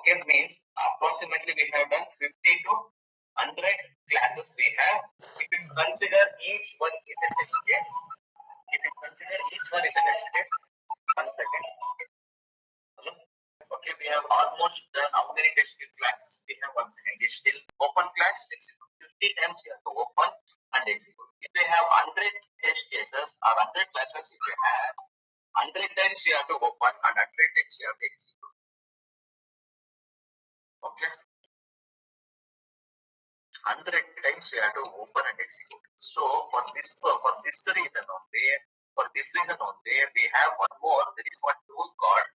Okay, means approximately we have done 50 to 100 classes we have. If you consider each one is a test case, one second. Hello? Okay, we have almost done how many test classes we have? One second. It's still open class. It's 50 times you have to open and execute. If they have 100 test cases or 100 classes, if you have 100 times you have to open and 100 times you have to execute. Okay. 100 times you have to open and execute. So for this reason only, we have one more. There is one tool called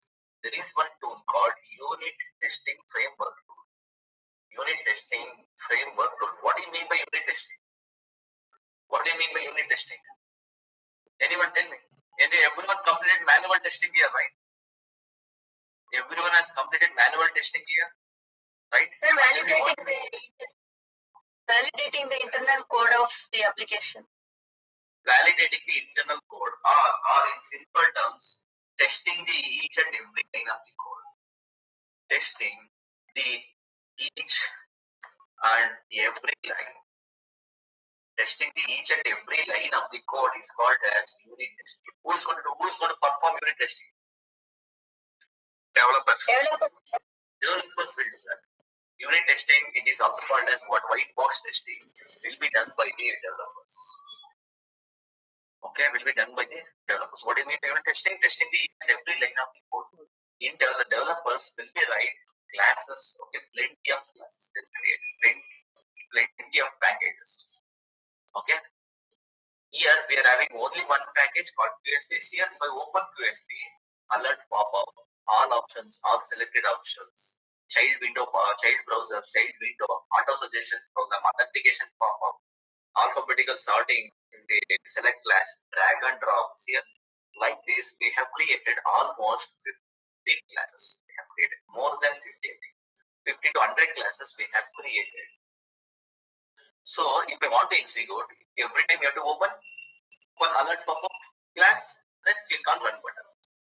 unit testing framework tool. Unit testing framework tool. What do you mean by unit testing? What do you mean by unit testing? Anyone tell me? Everyone completed manual testing here, right? Everyone has completed manual testing here, right? Validating the internal code of the application. Validating the internal code, or in simple terms, testing the each and every line of the code. Testing the each and every line. Testing the each and every line of the code is called as unit testing. Who is going to perform unit testing? Developers will do that. Unit testing, it is also called as white box testing, will be done by the developers. Okay, will be done by the developers. What do you mean by unit testing? Testing the every line of the code. The developers will be write classes. Okay, plenty of classes. They'll create plenty of packages. Okay. Here we are having only one package called QSP. Here by open QSP, alert pop-up, all options, all selected options, child window, child browser, child window, auto suggestion program, authentication pop-up, alphabetical sorting in the select class, drag and drop. Here, like this, we have created almost 50 classes. We have created more than 50 to 100 classes we have created. So if I want to execute, every time you have to open one alert pop-up class, then click on run button.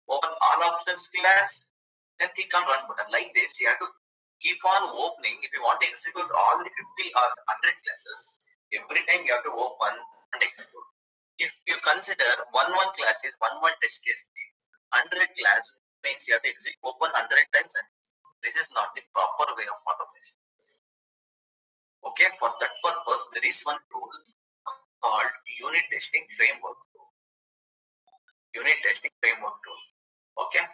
Open all options class, then click on run button. Like this, you have to keep on opening. If you want to execute all the 50 or 100 classes, every time you have to open and execute. If you consider one class is one test case, 100 class means you have to execute open 100 times, and this is not the proper way of automation. Okay, for that purpose, there is one tool called unit testing framework tool. Unit testing framework tool. Okay,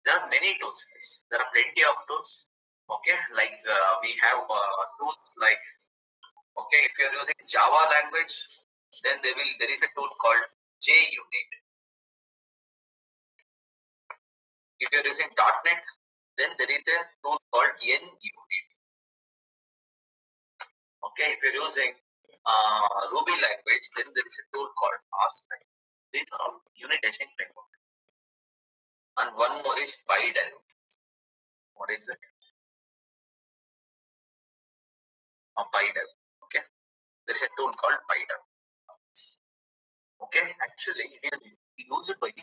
there are many tools. There are plenty of tools. Okay, like we have tools like, okay, if you're using Java language, then there is a tool called JUnit. If you're using .NET, then there is a tool called NUnit. Okay, if you're using Ruby language, then there is a tool called Aspect. These are all unit testing framework. And one more is PyDev. What is it? PyDev. Okay, there is a tool called PyDev. Okay, actually it is used by the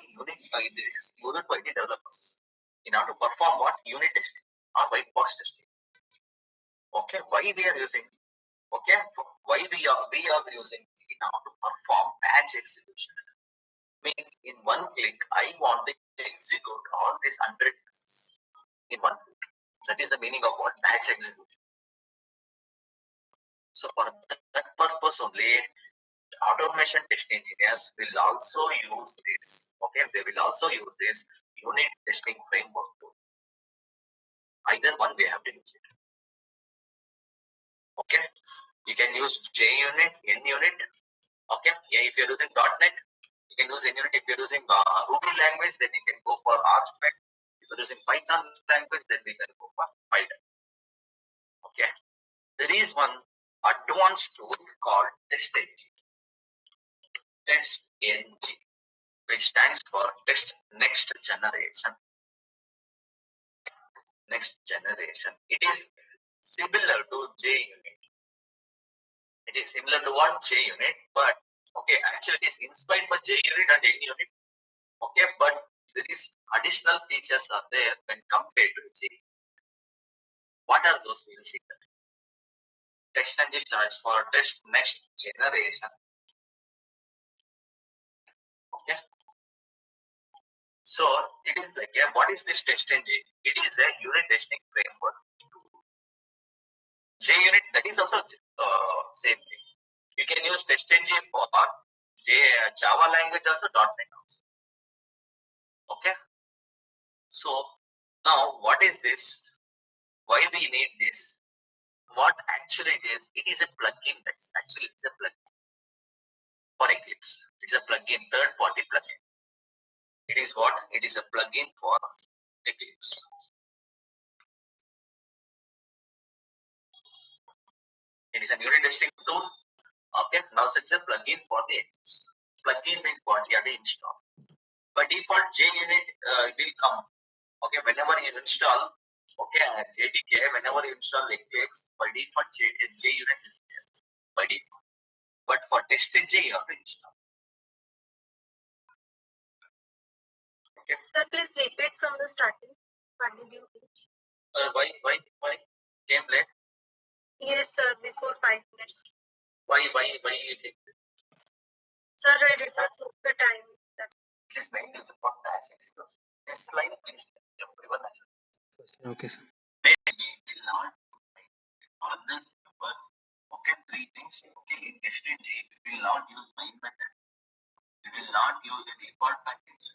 developers in order to perform what? Unit testing or white box testing. Okay, why we are using? Okay, why we are using in order to perform batch execution. Means in one click, I want to execute all these 100 classes in one click. That is the meaning of what? Batch execution. So for that purpose only, automation test engineers will also use this. Okay, they will also use this unit testing framework tool. Either one we have to use it. Okay, you can use JUnit, NUnit. Okay, yeah, if you're using .NET, you can use NUnit. If you're using Ruby language, then you can go for RSpec. If you're using Python language, then we can go for Python. Okay, there is one advanced tool called TestNG. TestNG, which stands for Test Next Generation. Next Generation. It is similar to JUnit. It is similar to what? JUnit, but okay, actually it is inspired by JUnit and NUnit. Okay, but there is additional features are there when compared to JUnit. What are those? We will see that. TestNG stands for test next generation. Okay. So it is like what is this TestNG? It is a unit testing framework. JUnit, that is also same thing. You can use TestNG for Java language also, .NET also. Okay. So now what is this? Why we need this? What actually it is? It is a plugin. That's actually it's a plugin for Eclipse. It's a plugin, third-party plugin. It is what? It is a plugin for Eclipse. It is a unit testing tool. Okay, now it's a plugin for the Eclipse. Plugin means what? You have to install. By default, JUnit will come. Okay, whenever you install, JDK, whenever you install Eclipse, by default, JUnit is there by default. But for TestNG, you have to install. Okay. Sir, please repeat from the starting. Why? Came late? Yes, sir, before 5 minutes. Why you think? Sir, I did not took the time. This line is about basics. This line is everyone has. Okay, sir. We will not always use, three things. Okay, in TestNG, we will not use main method. We will not use a default package.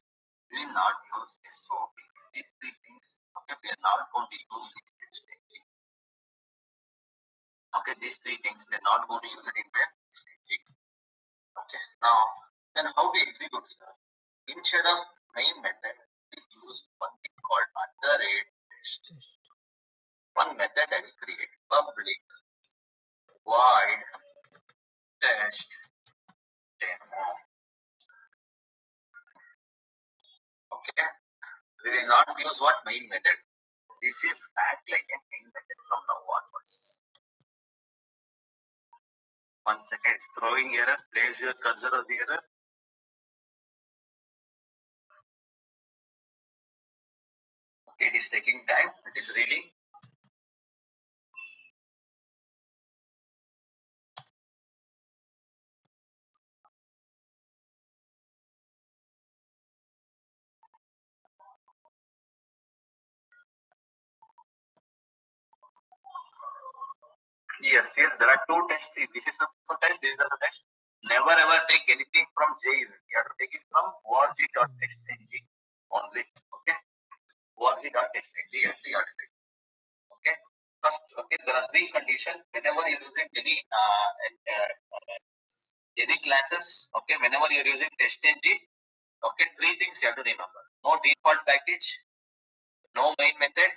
We will not use SOP. These three things, we are not going to use it in TestNG. Okay, these three things, we are not going to use it in TestNG. Okay, now, then how we execute, sir? Instead of main method, we use one thing called _test. One method I will create, public void test demo. Okay, we will not use what main method. This is act like a main method from now onwards. 1 second, it's throwing error. Place your cursor on the error. Okay, it is taking time. It is reading. Yes, here there are two tests. This is a test, this is a test. Never ever take anything from JUnit. You have to take it from org.testng only. Okay, org.testng. You have to take. Okay, first, there are three conditions. Whenever you're using any classes, whenever you're using TestNG, three things you have to remember: no default package, no main method,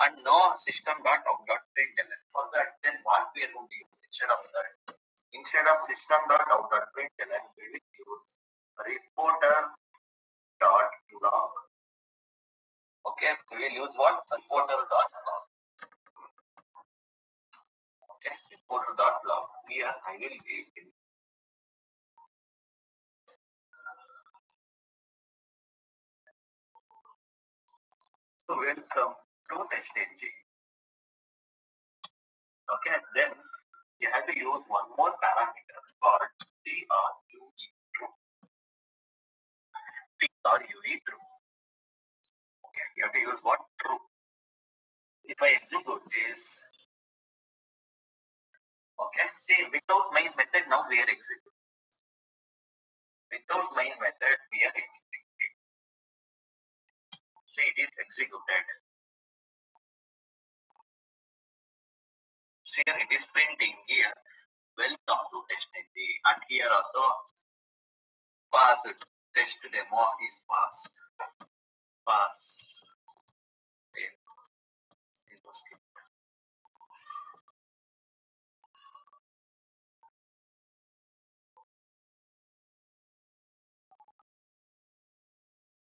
and no system.out.println. For that, then what we are going to use instead of that? Instead of system.out.println, we will use reporter.log. Okay, we will use what? Reporter.log. Okay, reporter.log. Here I will give it. So welcome to TestNG. Okay, then you have to use one more parameter called true. True. Okay, you have to use what? True. If I execute this, see, without main method, now we are executing. Without main method, we are executing. See, it is executed. See, it is printing here. Welcome to TestNG. And here also, passed. Test demo is passed. Pass.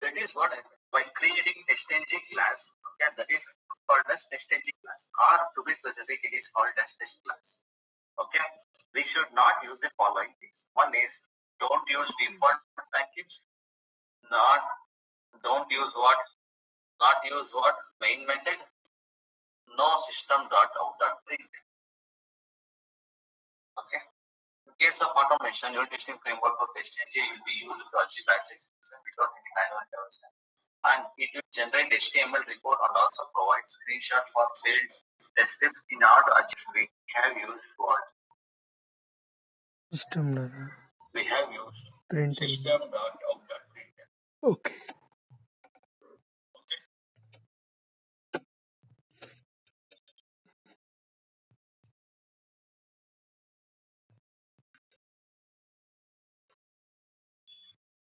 That is what by creating TestNG class, that is called as TestNG class, or to be specific, it is called as test class. Okay, we should not use the following things. One is don't use default package. Don't use what? Not use what? Main method. no system.out.print. Okay. In case of automation, your testing framework for TestNG will be used to achieve batch execution without any manual development. And it will generate HTML report and also provide screenshot for build test scripts in order to achieve. We have used what? System We have used print. system.out.print. Okay.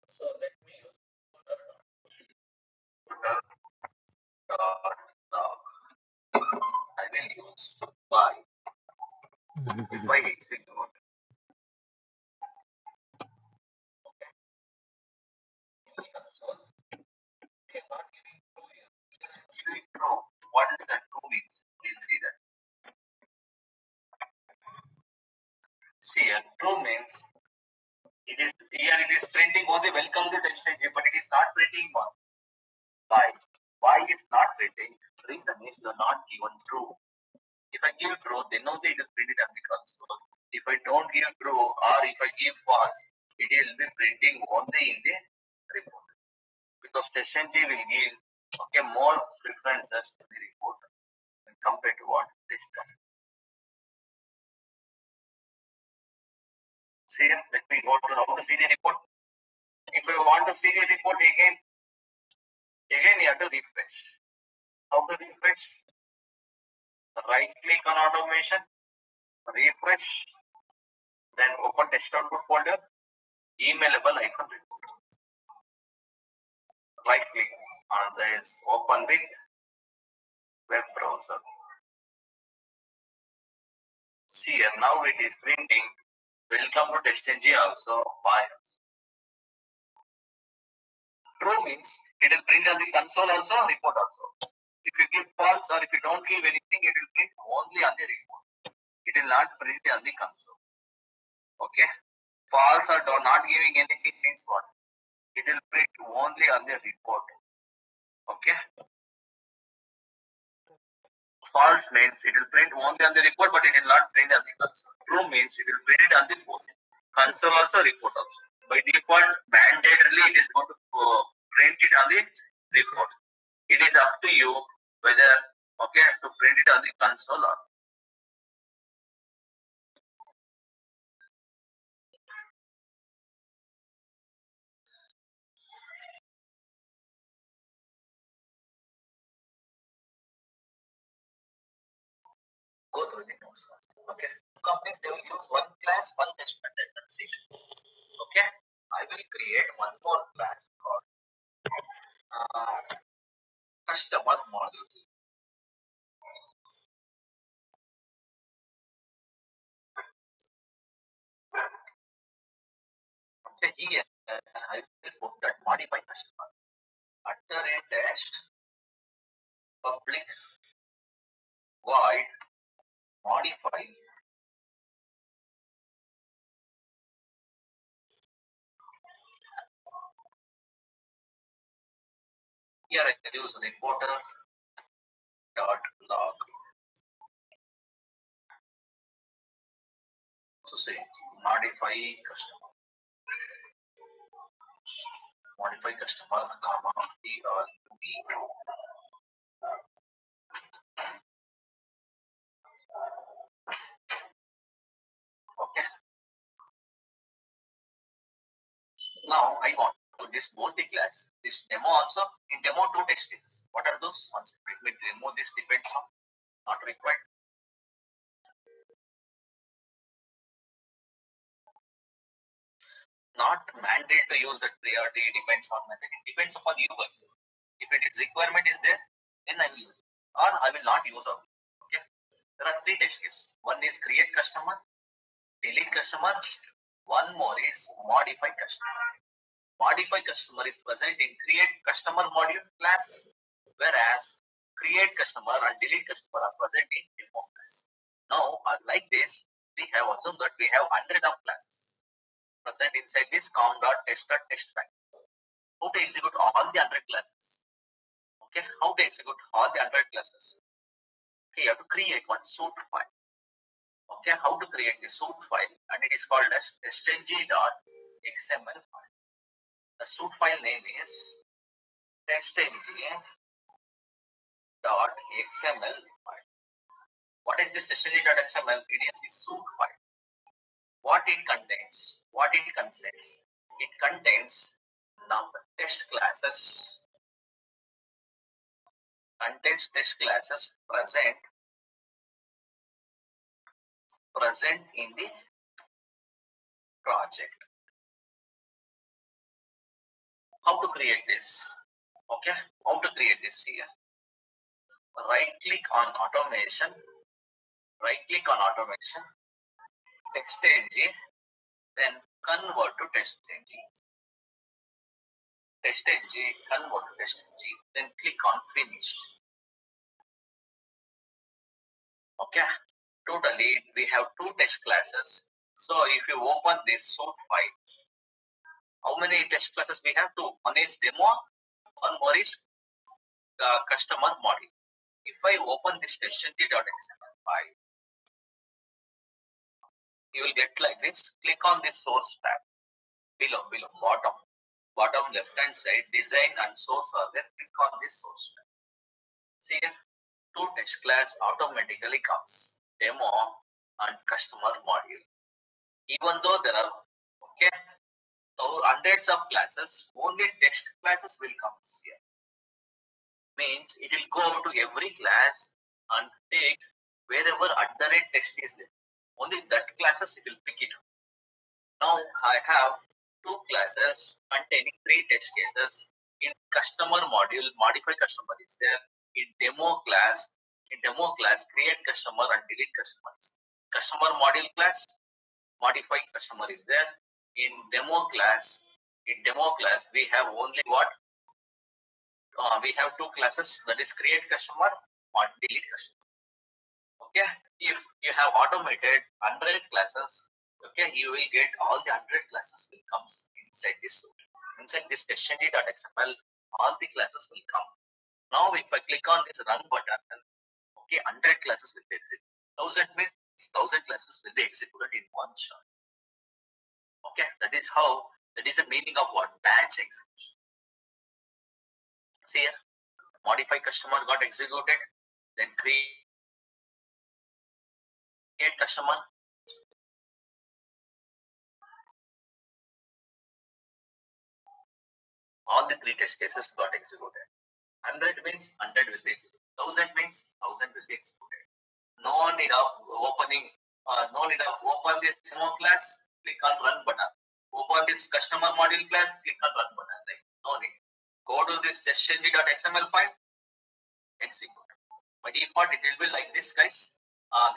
So let me use I will use by if I execute. What is that true means? We'll see that. See, true means it is here. It is printing only welcome to TestNG, but it is not printing one. Why? Why is not printing? Reason is you are not given true. If I give true, then only it will print it on the console. If I don't give true or if I give false, it will be printing only in the report. Because TestNG will give more preferences to the report compared to what this one. See, let me go to how to see the report. If you want to see the report again you have to refresh. How to refresh? Right click on automation, refresh, then open test output folder, emailable icon report. Right click on this, open with web browser. See here, now it is printing welcome to TestNG also files. True means it will print on the console also, report also. If you give false or if you don't give anything, it will print only on the report. It will not print on the console. Okay. False or not giving anything means what? It will print only on the report. Okay. False means it will print only on the report, but it will not print on the console. True means it will print it on the both console also, report also. By default, mandatorily it is going to print it on the report. It is up to you whether to print it on the console or. Go through the notes. Okay. Companies, they will use one class, one test method. That's it. Okay. I will create one more class called customer module. Okay. Here I will put that modify customer. @ public void modify here I can use reporter dot log. So say modify customer comma okay. Now I want to this both the class. This demo also in demo 2 test cases. What are those? Once we remove this depends on not required. Not mandate to use that priority depends on method. It depends upon you guys. If it is requirement is there, then I will use it. Or I will not use it. Okay. There are 3 test cases. One is create customer, delete customer. One more is modify customer. Modify customer is present in create customer module class, whereas create customer and delete customer are present in demo class. Now, like this, we have assumed that we have 100 of classes present inside this com.test.test bank. How to execute all the 100 classes? Okay, how to execute all the 100 classes? Okay, you have to create one suit file. Okay, how to create the suit file, and it is called as testng.xml file. The suit file name is testng.xml file. What is this testng.xml? It is the suit file. What it contains? What it contains? It contains number test classes, present in the project. How to create this? Okay, how to create this here? Right click on automation, TestNG, then convert to TestNG, then click on finish. Okay, totally we have two test classes. So if you open this suit file, how many test classes we have? Two. One is demo, one more is customer module. If I open this testng.xml file, you will get like this. Click on this source tab below, bottom left hand side, design and source are there. Click on this source tab. See here, two test class automatically comes, demo and customer module. Even though there are hundreds of classes, only test classes will come here. Means it will go to every class and take wherever @test is there. Only that classes it will pick it up. Now I have two classes containing three test cases. In customer module, modify customer is there. In demo class, create customer and delete customer. Customer module class, modify customer is there. In demo class, we have only what? We have two classes, that is create customer or delete customer. Okay, if you have automated 100 classes, okay, you will get all the 100 classes will come inside this suite. Inside this testng.xml, all the classes will come. Now if I click on this run button, okay, 100 classes will be executed. 1000 means 1000 classes will be executed in one shot. Okay, that is the meaning of what? Batch execution. See here, modify customer got executed, then create customer. All the three test cases got executed. 100 means 100 will be executed. 1000 means 1000 will be executed. No need of opening, open this demo class, click on run button. Open this customer module class, click on run button. Like, no need. Go to this testng.xml file, execute. By default, it will be like this, guys.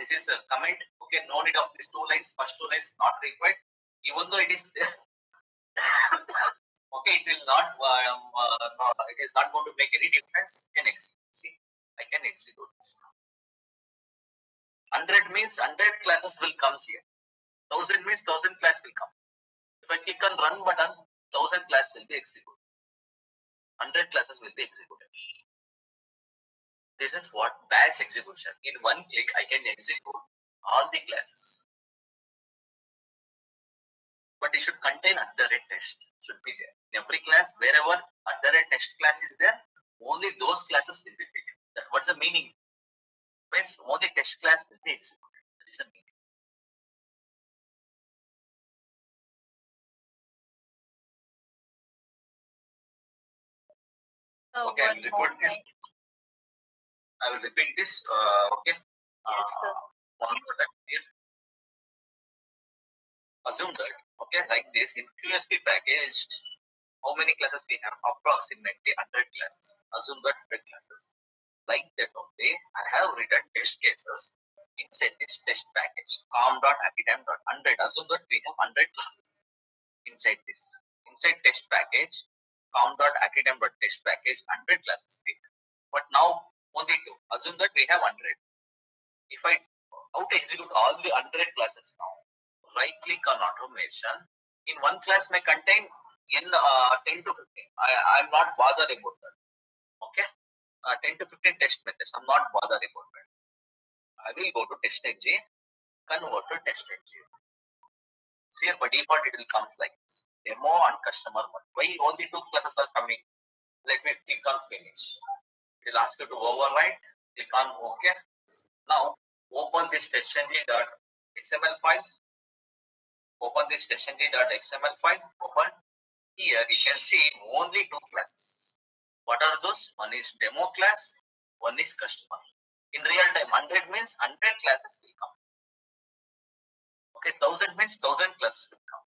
This is a comment. Okay, no need of these two lines. First two lines not required. Even though it is there. Okay, it will not. It is not going to make any difference. You can execute. See, I can execute this. 100 means 100 classes will come here. 1000 means 1000 class will come. If I click on run button, 1000 class will be executed. 100 classes will be executed. This is what batch execution. In one click, I can execute all the classes. But it should contain @test. Should be there. In every class, wherever @test class is there, only those classes will be picked. What's the meaning? Means only test class will be executed. That is the meaning. Okay, I will repeat this. Okay. One more time here. Assume that, okay, like this in QSP package, how many classes we have? Approximately 100 classes. Assume that 100 classes. Like that only, I have written test cases inside this test package. com.academ.100. Assume that we have 100 classes inside this. Inside test package, com.academ.test package, 100 classes. But now only two. Assume that we have 100. If I how to execute all the 100 classes now? Right click on automation. In one class may contain 10 to 15. I'm not bothered about that. Okay, 10 to 15 test methods. I'm not bothered about that. will go to TestNG, convert to TestNG. See, here by default it will come like this. Demo and customer one. Why only two classes are coming? Let me click on finish. It will ask you to override. Click on OK. Now open this testng.xml file. Open this testng.xml file. Open. Here you can see only two classes. What are those? One is demo class, one is customer. In real time, 100 means 100 classes will come. Okay, 1000 means 1000 classes will come.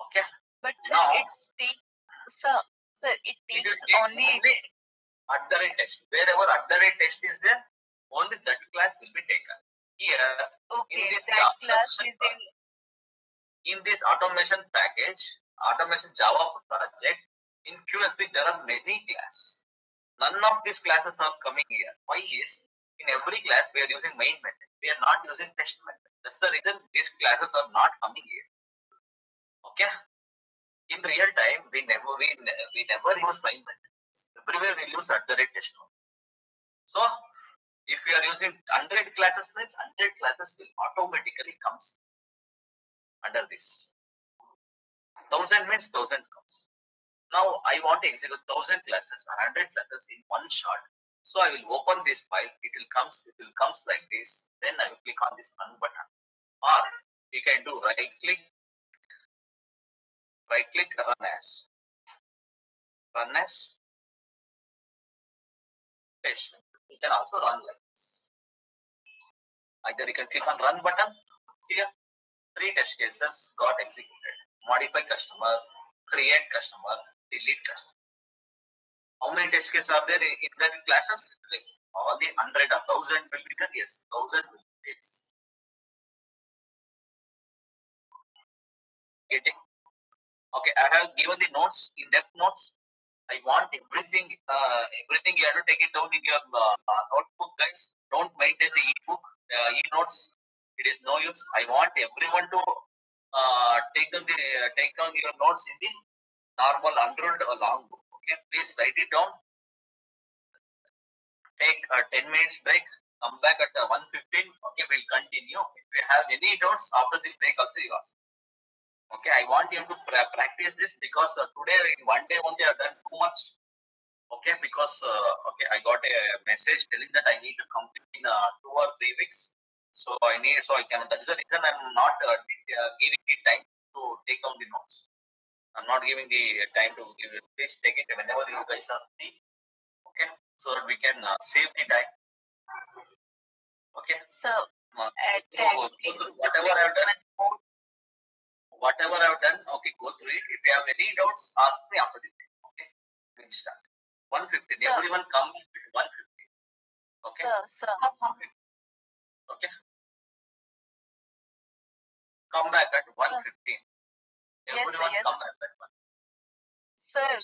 Okay. But now it's sir, it takes only at the rate test. Wherever at the rate test is there, only that class will be taken. Here, okay, in this that class is in this automation package, automation Java project, in QSP there are many classes. None of these classes are coming here. Why is in every class we are using main method. We are not using test method. That's the reason these classes are not coming here. Okay. In real time, we never use main method. Everywhere we use at the rate test. So if we are using 100 classes means 100 classes will automatically comes under this. 1000 means 1000 comes. Now I want to execute 1000 classes or 100 classes in one shot. So I will open this file. It will comes like this. Then I will click on this run button. Or you can do right click, run as test. You can also run like this. Either you can click on run button. See here, 3 test cases got executed. Modify customer, create customer, delete customer. How many test cases are there in that classes? All the 100 or 1000 will be there. Yes, 1000 will be there. Getting? Okay, I have given the notes, in-depth notes. I want everything you have to take it down in your notebook, guys. Don't maintain the e-book, e-notes. It is no use. I want everyone to take down your notes in the normal unrolled long book. Okay, please write it down. Take a 10 minutes break. Come back at 1:15. Okay, we'll continue. If you have any doubts after the break, also you ask. Okay, I want you to practice this because today in one day only I've done too much. Okay, because okay, I got a message telling that I need to complete in 2 or 3 weeks. So I can. That is the reason I'm not giving the time to take down the notes. I'm not giving the time to give it. Please take it whenever you guys are free. Okay, so that we can save the time. Okay. So whatever I've done, okay, go through it. If you have any doubts, ask me after the break. Okay, we'll start. 1:15. Sir. Everyone come at 1:15. Okay. Sir. Okay. Come back at 1:15. Yes, Everyone yes. come back at 1. Sir.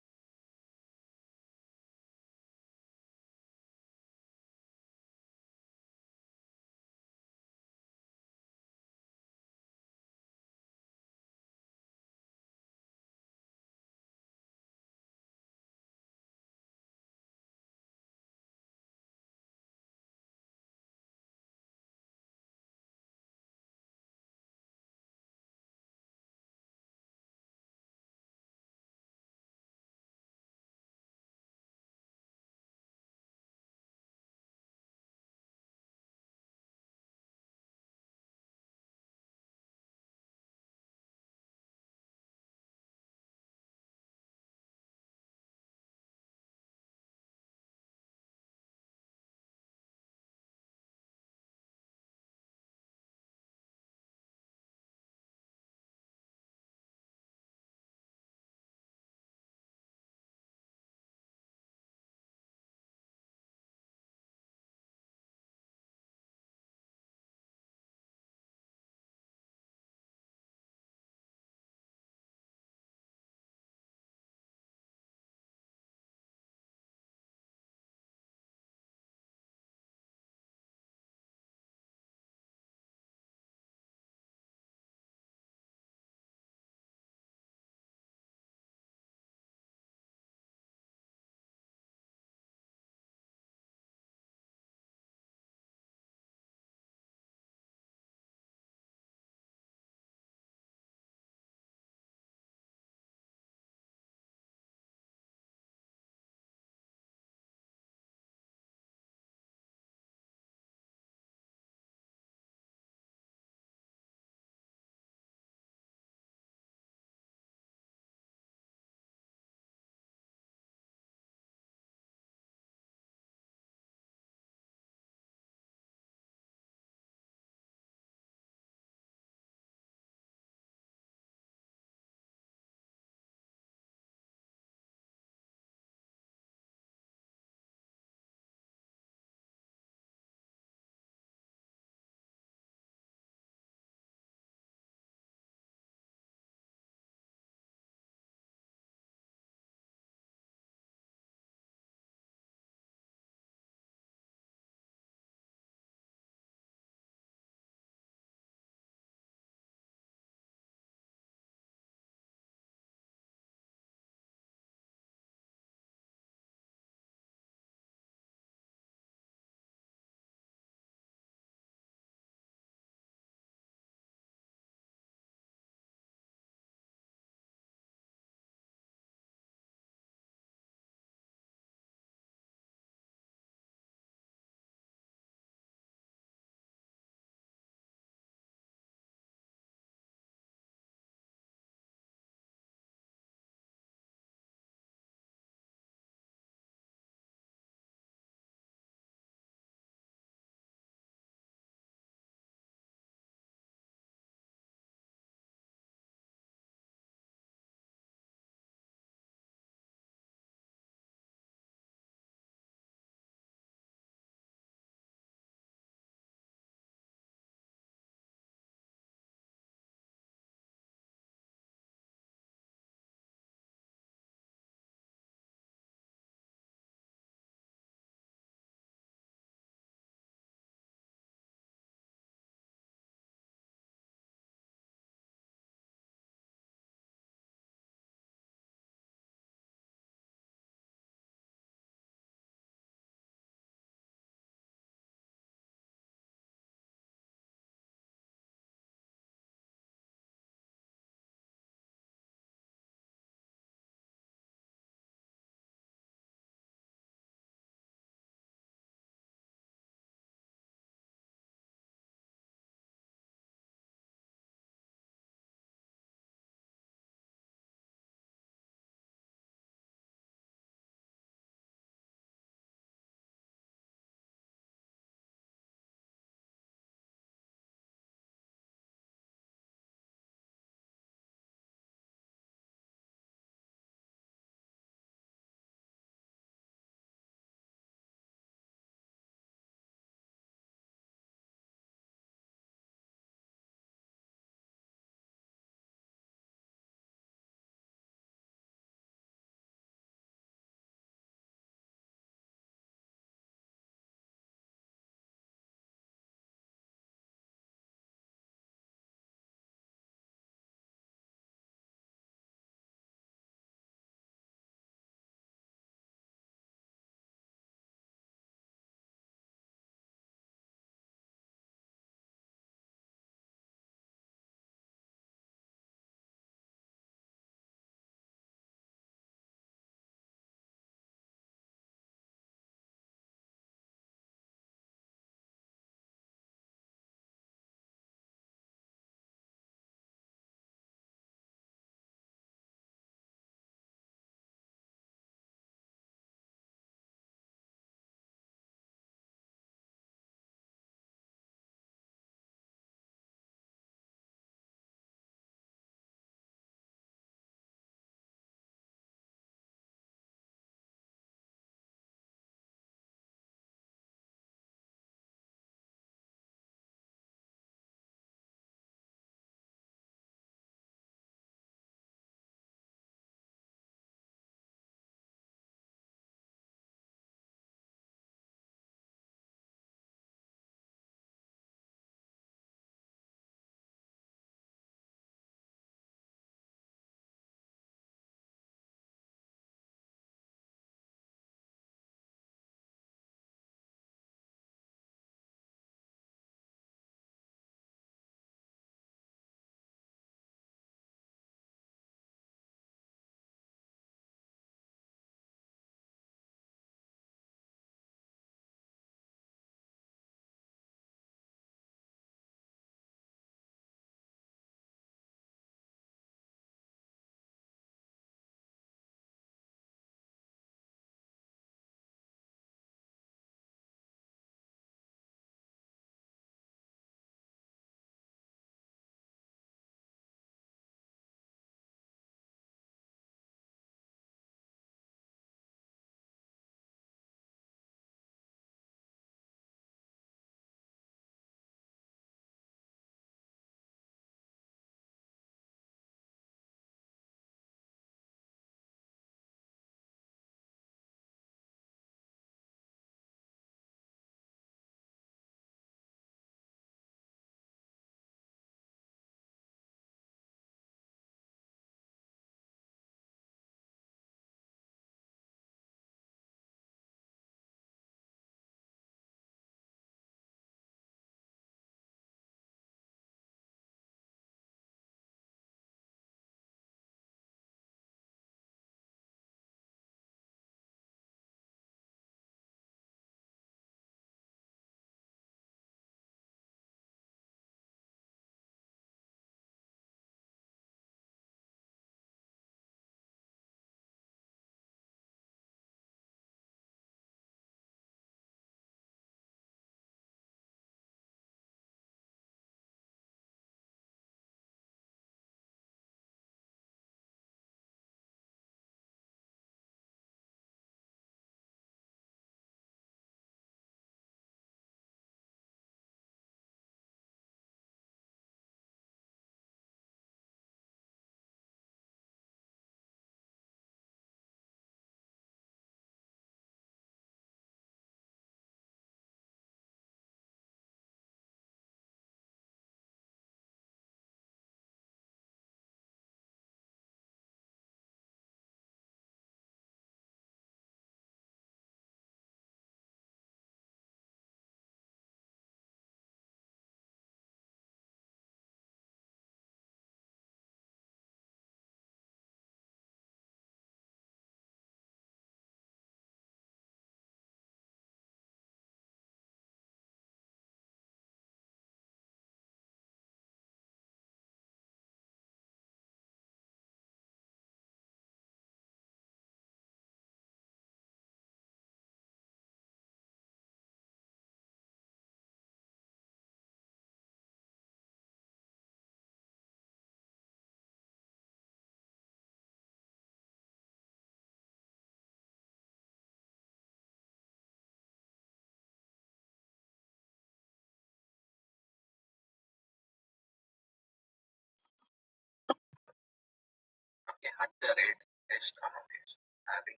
Okay, at the rate test annotation, having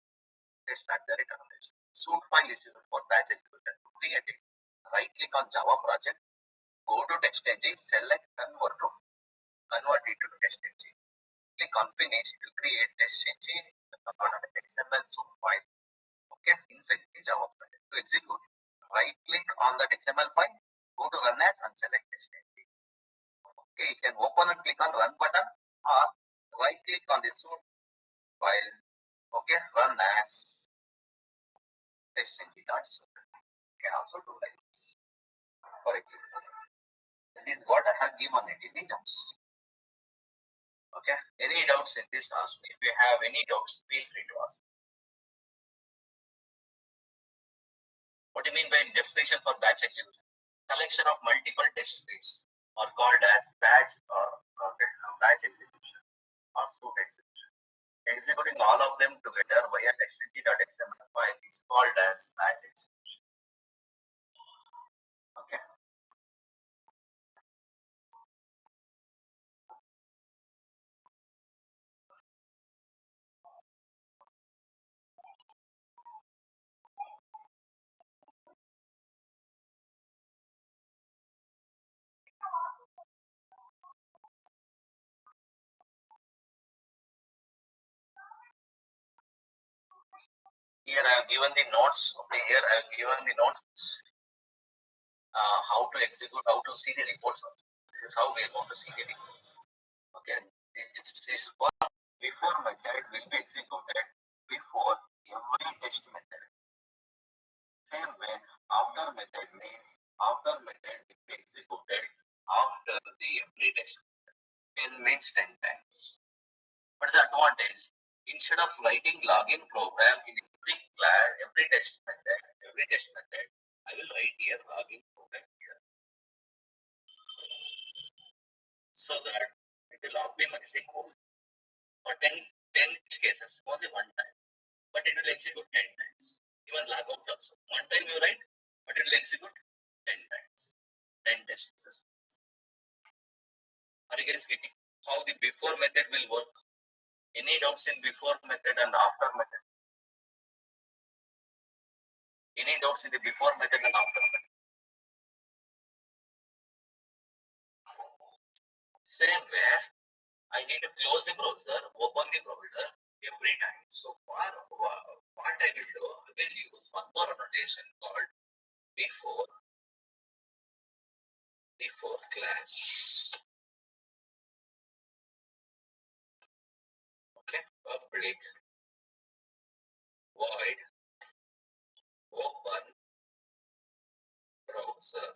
test at the rate annotation. Suit file is used for batch execution. To create it, right click on Java project, go to TestNG, select convert it to TestNG. Click on finish, it will create TestNG XML suit file. Okay, inside the Java project. To execute, right click on that XML file, go to run as and select TestNG. Okay, you can open and click on run button or right click on the suit file. Okay, run as TestNG.suit. You can also do like this for example. That is what I have given it. Any doubts? Okay, any doubts in this, ask me. If you have any doubts, feel free to ask. What do you mean by definition for batch execution? Collection of multiple test scripts are called as batch or batch execution or suit execution. Executing all of them together via testng.xml file is called as batch execution. Okay. Here I have given the notes. Okay, here I have given the notes. How to execute, how to see the reports. This is how we are going to see the report. Okay, this is for before method will be executed before every test method. Same way, after method means after method will be executed after the every test. 10 means 10 times. What is the advantage? Instead of writing login program in every class, every test method, I will write here login program here. So that it will optimize the code. For 10 cases, only one time. But it will execute 10 times. Even logout also. One time you write, but it will execute 10 times. 10 test cases. Are you guys getting how the before method will work? Any doubts in before method and after method? Any doubts in the before method and after method? Same way, I need to close the browser, open the browser every time. So what I will do, I will use one more annotation called before class. Okay, public void open browser.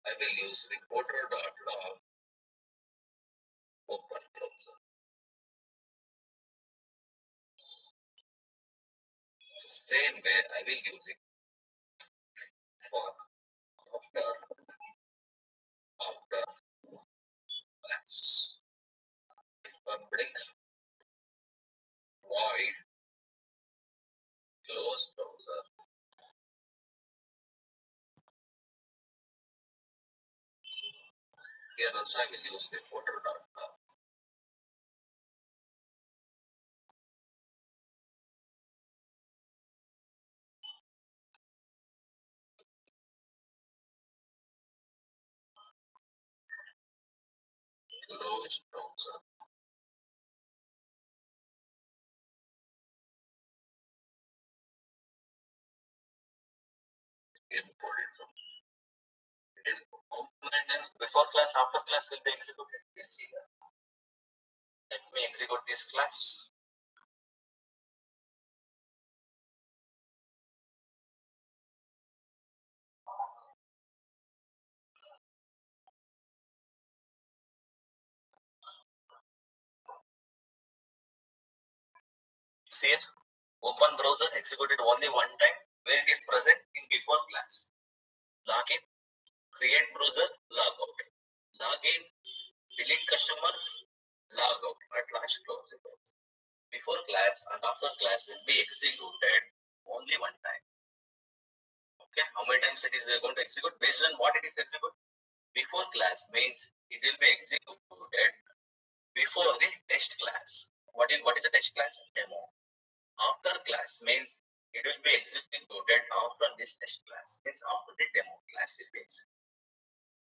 I will use reporter.log open browser. Same way I will use it for after class. Public void close browser. Here also I will use reporter.log. Close browser. Import it from before class, after class will be executed. We'll see that. Let me execute this class. See it? Open browser executed only one time where it is present in before class. Login, create browser, logout. Login, delete customer, logout. At last close the browser. Before class and after class will be executed only one time. Okay, how many times it is going to execute? Based on what it is executed? Before class means it will be executed executed before the test class. What is a test class? Demo. After class means it will be executed after this test class. Means after the demo class will be executed.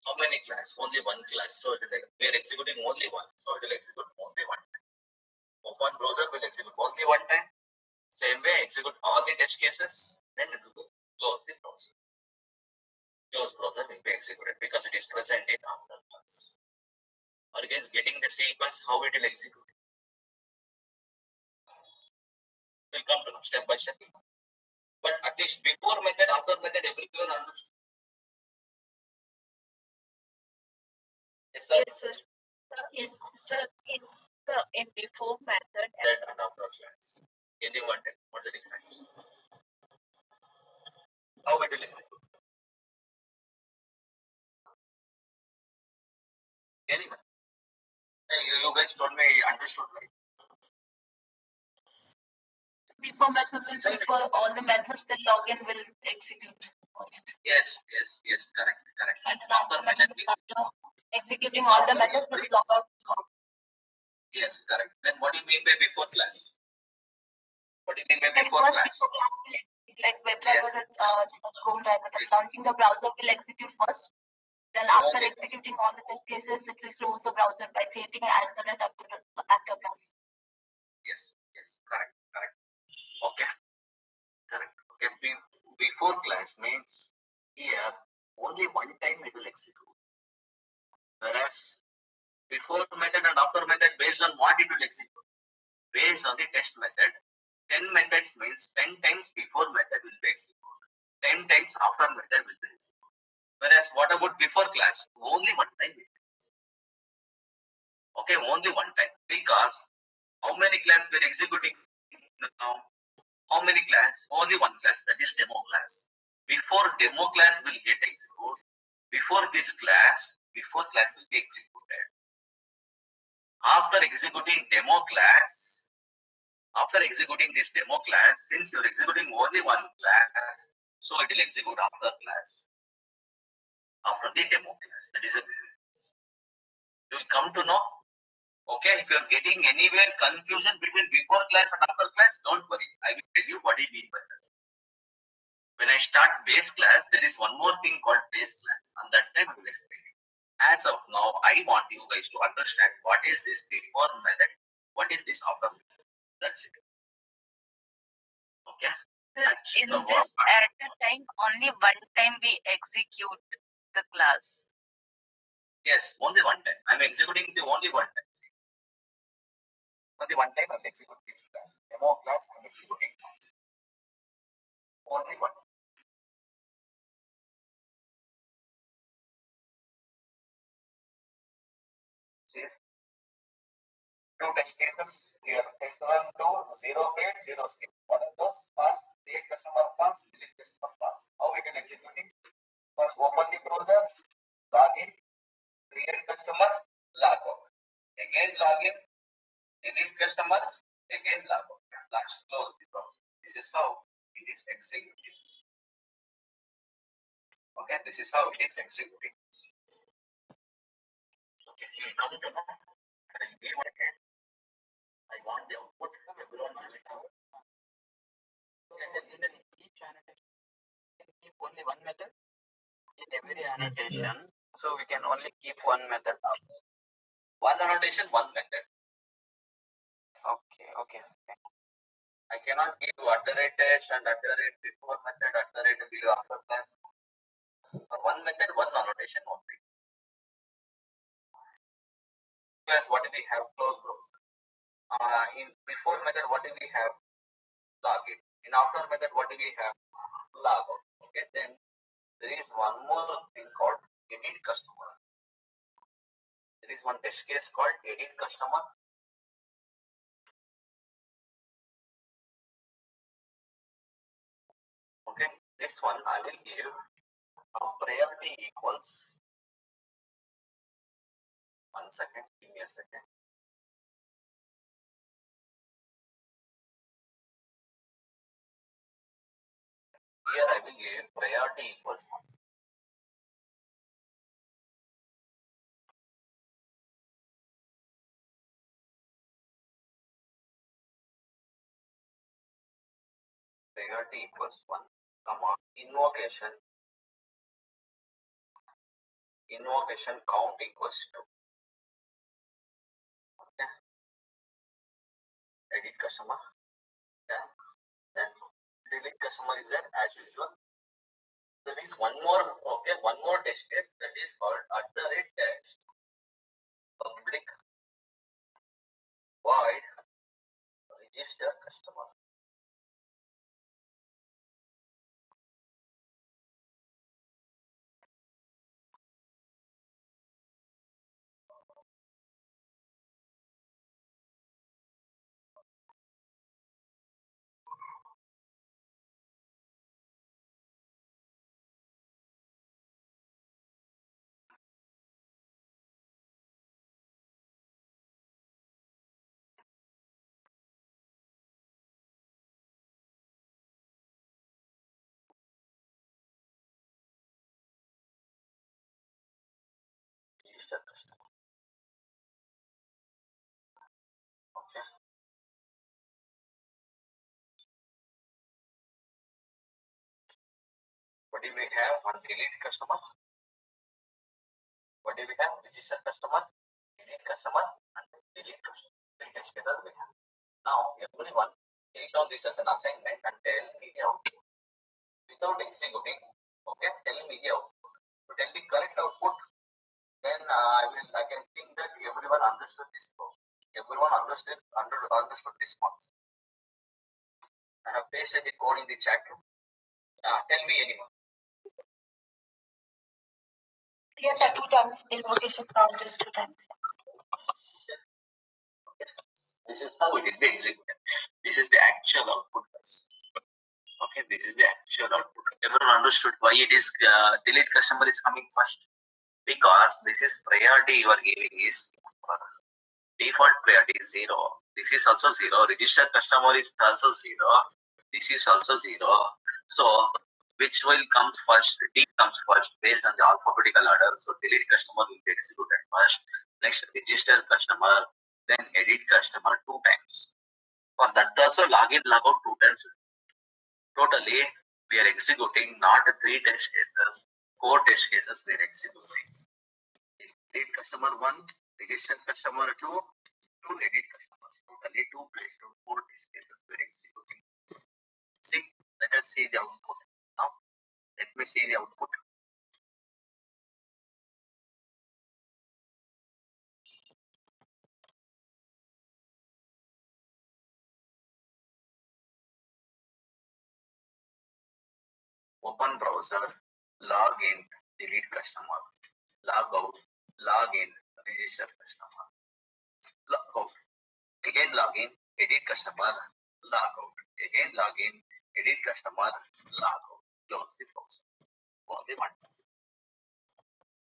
How many class? Only one class. So we are executing only one. So it will execute only one time. Open browser will execute only one time. Same way, execute all the test cases. Then it will close the browser. Close browser will be executed because it is present in after class. Or against getting the sequence, how it will execute. We'll come to know step by step. But at least before method, after method, everyone understood. Yes, sir. Yes, sir. Yes, sir. In before method And after class. Anyone, what's the difference? How it will execute? Anyone? You guys told me understood, right? before method means before all the methods that login will execute first. Yes, correct. And after method after executing all the methods, this log out. Yes, correct. Then what do you mean by before class? What do you mean by Like before first class? before class will execute, like web driver, Chrome driver, launching the browser will execute first. Then after executing all the test cases, it will close the browser by creating an alternate after class. Yes, correct. Okay, correct. Okay, before class means here only one time it will execute. Whereas before method and after method, based on what it will execute? Based on the test method, 10 methods means 10 times before method will be executed. 10 times after method will be executed. Whereas what about before class? Only one time. Okay, only one time. Because how many class we are executing now? How many class? Only one class, that is demo class. Before demo class will get executed, before this class will be executed. After executing this demo class, since you're executing only one class, so it will execute after class, after the demo class. That is a you will come to know. Okay, if you're getting anywhere confusion between before class and after class, don't worry. I will tell you what I mean by that. When I start base class, there is one more thing called base class, and that time I will explain it. As of now, I want you guys to understand what is this before method, what is this after method. That's it. Okay. In this at a time, only one time we execute the class. Yes, only one time. I'm executing the only one time. Only one time I'll execute this class. Demo class I'm executing. Only one. See? Two test cases here. Test 1, 2, 0 failed, 0 skip. What are those? Fast, create customer pass, delete customer pass. How we can execute it? First open the browser, log in, create customer, log out. Again log in, delete customer, again log out. Last close the browser. This is how it is executed. Okay, this is how it is executed. Okay, you come to know. I want the output from everyone on the tower. And then in each annotation, we can keep only one method in every annotation. Yeah. So we can only keep one method. One annotation, one method. Okay. I cannot give @test and @before method, @below after class. For one method, one annotation only. Class, what do we have? Close browser. In before method, what do we have? Login. In after method, what do we have? Logout. Okay, then there is one more thing called edit customer. There is one test case called edit customer. Okay, this one I will give priority equals. 1 second, give me a second. Here I will give priority equals 1. priority equals 1, comma, invocation count equals 2. Okay. Edit customer. Yeah. Then delete customer is there as usual. There is one more test case that is called @test public void register customer. Register customer. Okay. What do we have? One delete customer. What do we have? Register customer, delete customer, and delete customer. Three test cases we have. Now everyone take on this as an assignment and tell me the output without executing. Okay, tell me the output. So tell the correct output. Then I can think that everyone understood this code. Everyone understood this concept. I have pasted the code in the chat room. Tell me anyone. Yes, sir, 2 times. Invocation count is 2 times. This is how it will be executed. This is the actual output. Okay, this is the actual output. Everyone understood why it is delete customer is coming first? Because this is priority you are giving is default priority is 0. This is also 0. Register customer is also 0. This is also 0. So which will comes first? D comes first based on the alphabetical order. So delete customer will be executed first. Next register customer, then edit customer 2 times. For that also login logout 2 times. Totally we are executing not 3 test cases, 4 test cases we are executing. Edit customer 1, register customer 2, 2 edit customers. Totally 2 placed 4 test cases we are executing. See, let us see the output. Now, let me see the output. Open browser, log in, delete customer, log out, log in, register customer, log out, again log in, edit customer, log out, again log in, edit customer, log out, close the browser. Only one time.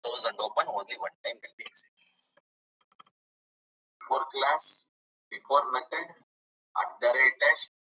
Close and open only one time will be executed. Before class, before method, @test